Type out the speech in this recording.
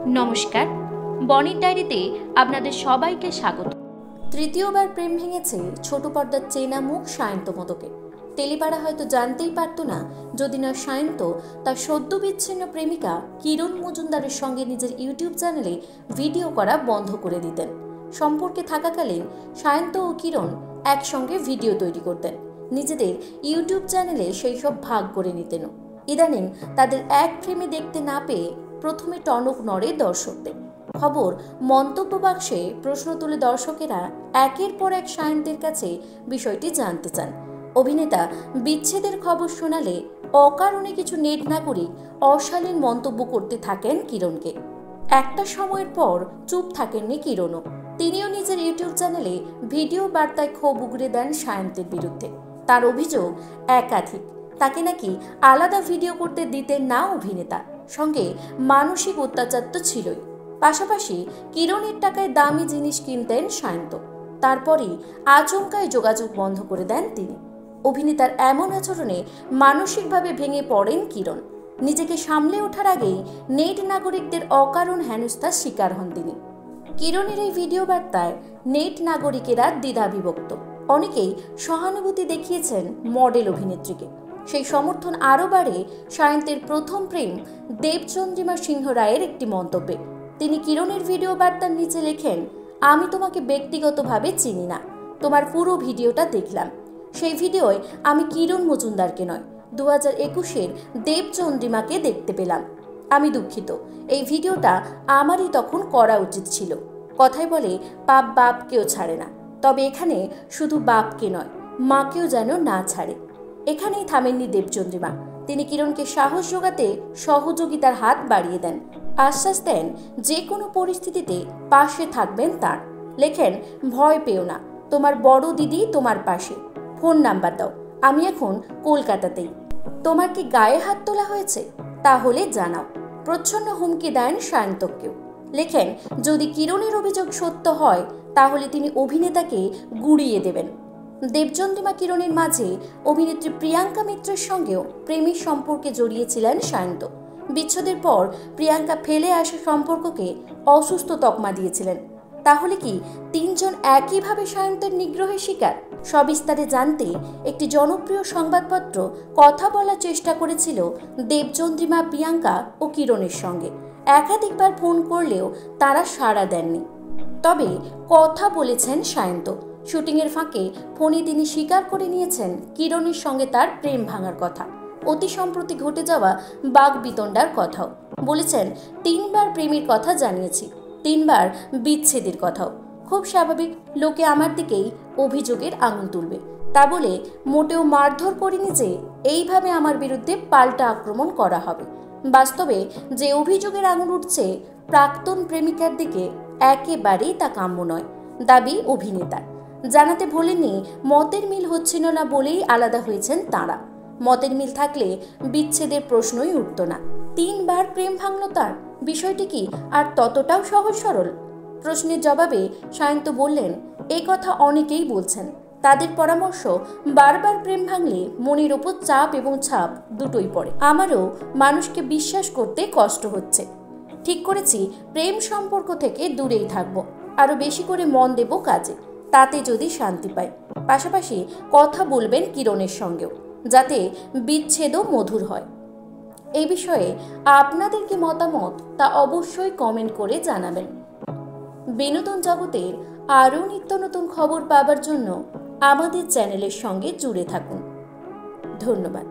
নমস্কার, বনির ডায়েরিতে আপনাদের সবাইকে স্বাগত। তৃতীয়বার প্রেম ভেঙেছে ছোট পর্দার চেনা মুখ সায়ন্ত মোদকের। টেলিপাড়া হয়তো জানতেই পারত না যদি না সায়ন্ত তার সদ্য বিচ্ছিন্ন প্রেমিকা কিরণ মজুমদারের সঙ্গে নিজের ইউটিউব চ্যানেলে ভিডিও করা বন্ধ করে দিতেন। সম্পর্কে থাকাকালীন সায়ন্ত ও কিরণ একসঙ্গে ভিডিও তৈরি করতেন, নিজেদের ইউটিউব চ্যানেলে সেই সব ভাগ করে নিতেন। ইদানিং তাদের এক ফ্রেমে দেখতে না পেয়ে প্রথমে টনক নড়ে দর্শকদের। খবর মন্তব্য বাক্সে প্রশ্ন তুলে দর্শকেরা একের পর এক সায়ন্তের কাছে বিষয়টি জানতে চান। অভিনেতা বিচ্ছেদের খবর শোনালে অকারণে কিছু নেট নাগরিক অশালীন মন্তব্য করতে থাকেন কিরণকে। একটা সময়ের পর চুপ থাকেননি কিরণও। তিনিও নিজের ইউটিউব চ্যানেলে ভিডিও বার্তায় ক্ষোভ উগরে দেন সায়ন্তের বিরুদ্ধে। তার অভিযোগ একাধিক, তাকে নাকি আলাদা ভিডিও করতে দিতেন না অভিনেতা, সঙ্গে মানসিক অত্যাচার তো ছিলই। পাশাপাশি কিরণের টাকায় দামি জিনিস কিনতেন সায়ন্ত, তারপরই আচমকায় যোগাযোগ বন্ধ করে দেন তিনি। অভিনেতার এমন আচরণে মানসিকভাবে ভেঙে পড়েন কিরণ। নিজেকে সামলে ওঠার আগেই নেট নাগরিকদের অকারণ হেনস্থার শিকার হন তিনি। কিরণের এই ভিডিও বার্তায় নেট নাগরিকেরা দ্বিধাবিভক্ত। অনেকেই সহানুভূতি দেখিয়েছেন মডেল অভিনেত্রীকে। সেই সমর্থন আরও বাড়ে সায়ন্তের প্রথম প্রেম দেবচন্দ্রিমা সিংহ রায়ের একটি মন্তব্যে। তিনি কিরণের ভিডিও বার্তার নিচে লেখেন, আমি তোমাকে ব্যক্তিগতভাবে চিনি না, তোমার পুরো ভিডিওটা দেখলাম। সেই ভিডিওয় আমি কিরণ মজুমদারকে নয়, 2021-এর দেবচন্দ্রিমাকে দেখতে পেলাম। আমি দুঃখিত, এই ভিডিওটা আমারই তখন করা উচিত ছিল। কথায় বলে পাপ বাপকেও ছাড়ে না, তবে এখানে শুধু বাপকে নয়, মাকেও যেন না ছাড়ে। এখানেই থামেননি দেবচন্দ্রিমা। তিনি কিরণকে সাহস জোগাতে সহযোগিতার হাত বাড়িয়ে দেন, আশ্বাস দেন যে কোনো পরিস্থিতিতে পাশে থাকবেন তার। লেখেন, ভয় পেও না, তোমার বড় দিদি তোমার পাশে, ফোন নাম্বার দাও, আমি এখন কলকাতাতেই। তোমার কি গায়ে হাত তোলা হয়েছে? তাহলে জানাও। প্রচ্ছন্ন হুমকি দেন সায়ন্তকেও। লেখেন, যদি কিরণের অভিযোগ সত্য হয় তাহলে তিনি অভিনেতাকে গুড়িয়ে দেবেন। দেবচন্দ্রিমা কিরণের মাঝে অভিনেত্রী প্রিয়াঙ্কা মিত্রের সঙ্গেও প্রেমের সম্পর্কে জড়িয়েছিলেন সায়ন্ত। বিচ্ছেদের পর প্রিয়াঙ্কা ফেলে আসা সম্পর্ককে অসুস্থ তকমা দিয়েছিলেন। তাহলে কি তিনজন একইভাবে সায়ন্তের নিগ্রহের শিকার? সবিস্তারে জানতে একটি জনপ্রিয় সংবাদপত্র কথা বলার চেষ্টা করেছিল দেবচন্দ্রিমা, প্রিয়াঙ্কা ও কিরণের সঙ্গে। একাধিকবার ফোন করলেও তারা সাড়া দেননি। তবে কথা বলেছেন সায়ন্ত। শুটিংয়ের ফাঁকে ফোনে তিনি স্বীকার করে নিয়েছেন কিরণের সঙ্গে তার প্রেম ভাঙার কথা, অতি সম্প্রতি ঘটে যাওয়া বাগবিতণ্ডার কথাও বলেছেন। 3বার প্রেমের কথা জানিয়েছি, 3বার বিচ্ছেদের কথাও। খুব স্বাভাবিক, লোকে আমার দিকেই অভিযোগের আঙুল তুলবে, তা বলে মোটেও মারধর করিনি যে এইভাবে আমার বিরুদ্ধে পাল্টা আক্রমণ করা হবে। বাস্তবে যে অভিযোগের আঙুল উঠছে প্রাক্তন প্রেমিকার দিকে, একেবারেই তা কাম্য নয়, দাবি অভিনেতার। জানাতে ভোলেননি মতের মিল হচ্ছিল না বলেই আলাদা হয়েছেন তাঁরা। মতের মিল থাকলে বিচ্ছেদের প্রশ্নই উঠত না। 3বার প্রেম ভাঙল তার, বিষয়টি কি আর ততটাও সহজ সরল? প্রশ্নের জবাবে সায়ন্ত বললেন, এই কথা অনেকেই বলছেন, তাদের পরামর্শ বারবার প্রেম ভাঙলে মনের ওপর চাপ এবং ছাপ দুটোই পড়ে। আমারও মানুষকে বিশ্বাস করতে কষ্ট হচ্ছে। ঠিক করেছি প্রেম সম্পর্ক থেকে দূরেই থাকবো, আরো বেশি করে মন দেব কাজে, তাতে যদি শান্তি পাই। পাশাপাশি কথা বলবেন কিরণের সঙ্গেও, যাতে বিচ্ছেদও মধুর হয়। এই বিষয়ে আপনাদের কি মতামত তা অবশ্যই কমেন্ট করে জানাবেন। বিনোদন জগতের আরও নিত্য নতুন খবর পাবার জন্য আমাদের চ্যানেলের সঙ্গে জুড়ে থাকুন। ধন্যবাদ।